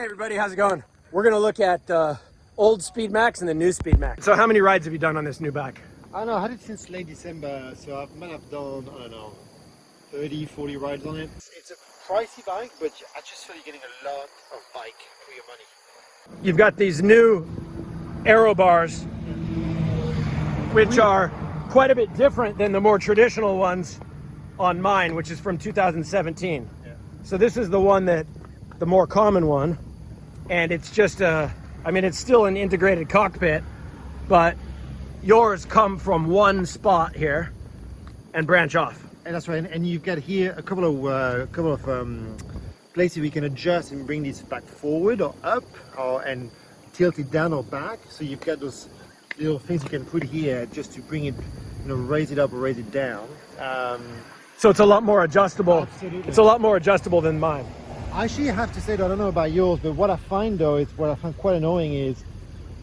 Hey everybody, how's it going? We're gonna look at old SPEEDMAX and the new SPEEDMAX. So how many rides have you done on this new bike? I don't know, I had it since late December, so I might have done, I don't know, 30, 40 rides on it. It's a pricey bike, but I just feel you're getting a lot of bike for your money. You've got these new AERO bars, which are quite a bit different than the more traditional ones on mine, which is from 2017. Yeah. So this is the one that, the more common one, and it's just I mean, it's still an integrated cockpit, but yours come from one spot here and branch off. And that's right, and you've got here a couple of places we can adjust and bring this back forward or up, and tilt it down or back. So you've got those little things you can put here just to bring it, you know, raise it up or raise it down. So it's a lot more adjustable. Absolutely. It's a lot more adjustable than mine. I actually have to say that I don't know about yours, but what I find though is what I find quite annoying is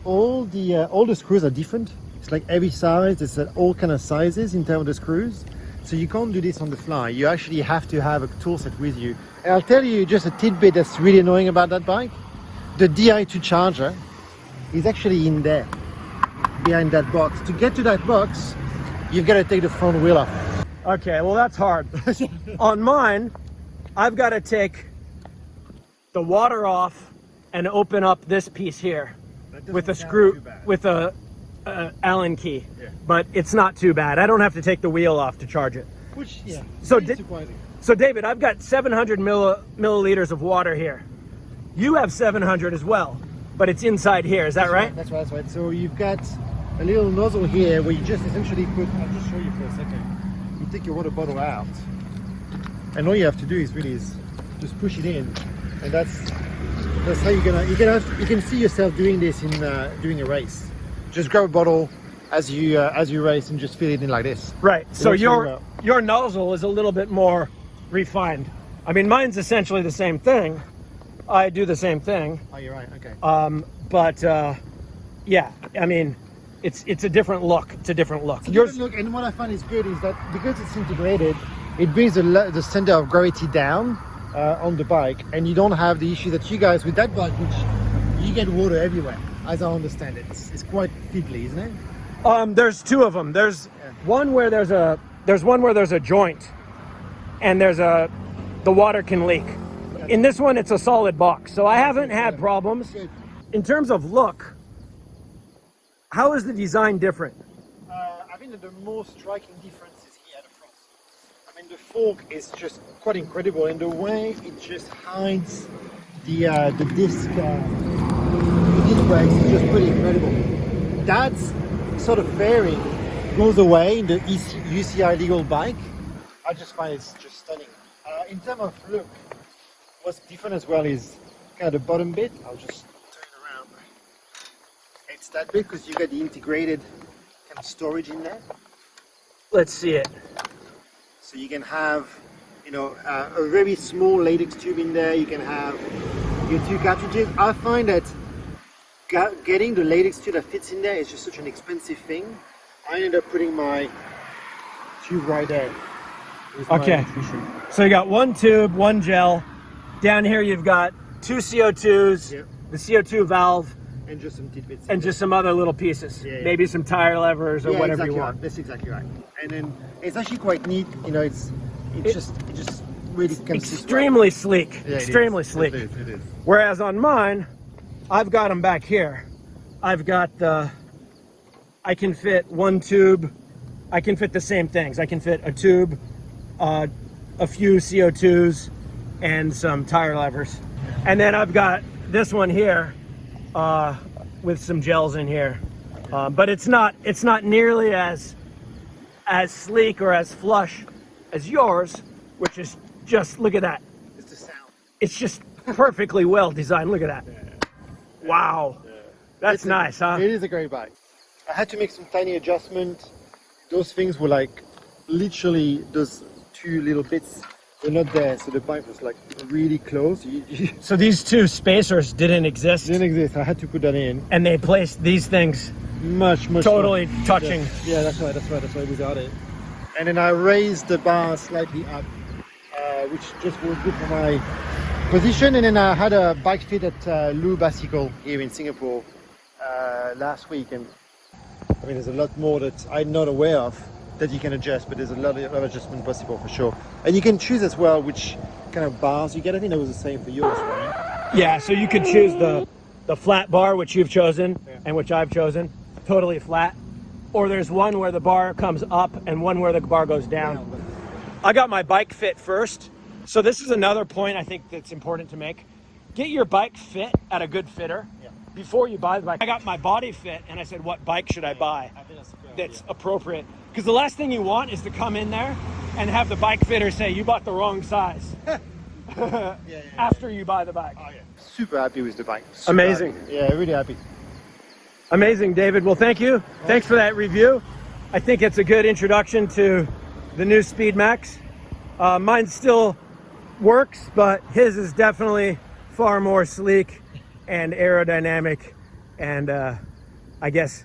all the screws are different. It's like every size, it's all kind of sizes in terms of the screws. So you can't do this on the fly. You actually have to have a tool set with you. And I'll tell you just a tidbit that's really annoying about that bike. The Di2 charger is actually in there, behind that box. To get to that box, you've got to take the front wheel off. Okay, well that's hard. On mine, I've got to take the water off and open up this piece here with a screw, with a Allen key. Yeah. But it's not too bad. I don't have to take the wheel off to charge it. Which, yeah, So, surprising. so David, I've got 700 milliliters of water here. You have 700 as well, but it's inside here. Is that right? That's right, that's right. So you've got a little nozzle here where you just essentially put, I'll just show you for a second. You take your water bottle out, and all you have to do is really just push it in, and that's how you're gonna, you can see yourself doing this in doing a race. Just grab a bottle as you race and just fill it in like this. Right. So works really well. your nozzle is a little bit more refined. I mean, mine's essentially the same thing. I do the same thing. Oh, you're right. Okay. But yeah, I mean, it's a different look. It's a different look. Look, and what I find is good is that because it's integrated, it brings the center of gravity down on the bike, and you don't have the issue that you guys with that bike, which you get water everywhere. As I understand it, it's quite fiddly, isn't it? There's two of them. There's one where there's a joint, and the water can leak. In this one, it's a solid box, so I haven't had problems. In terms of look, how is the design different? I think that the most striking difference is here at the front. I mean, the fork is just quite incredible, and the way it just hides the disc. Disc brakes is just pretty incredible. That sort of fairing goes away in the UCI legal bike. I just find it's just stunning. In terms of look, what's different as well is kind of the bottom bit. I'll just turn it around. It's that bit because you got the integrated kind of storage in there. Let's see it. So you can have, you know, a very small latex tube in there. You can have your two cartridges. I find that getting the latex tube that fits in there is just such an expensive thing. I ended up putting my tube right there. Okay, so you got one tube, one gel. Down here you've got two CO2s, yep, the CO2 valve, and just some tidbits. and just some other little pieces. Yeah, yeah. Maybe some tire levers or whatever exactly you want. Right. That's exactly right. And then it's actually quite neat. You know, it just really comes extremely sleek. Yeah, extremely sleek. It is. Whereas on mine, I've got them back here. I've got I can fit one tube. I can fit the same things. I can fit a tube, a few CO2s, and some tire levers. And then I've got this one here with some gels in here. But it's not nearly as sleek or as flush as yours, which is just, look at that. It's the sound. It's just perfectly well designed. Look at that. Wow. That's nice, huh? It is a great bike. I had to make some tiny adjustments. Those things were like literally those two little bits were not there, so the bike was like really close. So these two spacers didn't exist? Didn't exist. I had to put that in. And they placed these things much totally touching. Yeah, that's right. That's why we got it. And then I raised the bar slightly up, which just was good for my position. And then I had a bike fit at Lou Bicycle here in Singapore last week, and I mean there's a lot more that I'm not aware of that you can adjust, but there's a lot of adjustment possible for sure. And you can choose as well which kind of bars you get. I think that was the same for yours, right? Yeah, so you could choose the flat bar, which you've chosen, and which I've chosen, totally flat. Or there's one where the bar comes up and one where the bar goes down. I got my bike fit first. So this is another point I think that's important to make. Get your bike fit at a good fitter before you buy the bike. I got my body fit and I said, what bike should I buy that's appropriate? Because the last thing you want is to come in there and have the bike fitter say, you bought the wrong size. After you buy the bike. Oh, yeah. Super happy with the bike. Super Amazing. Happy. Yeah, really happy. Amazing, David. Well, thank you. Thanks for that review. I think it's a good introduction to the new SPEEDMAX. Mine still works, but his is definitely far more sleek and aerodynamic and I guess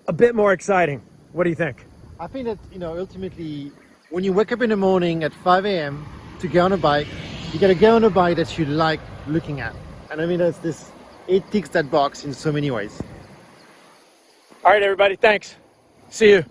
a bit more exciting. What do you think? I think that, you know, ultimately when you wake up in the morning at 5 a.m. to get on a bike, you got to get on a bike that you like looking at. And I mean, it ticks that box in so many ways. All right, everybody. Thanks. See you.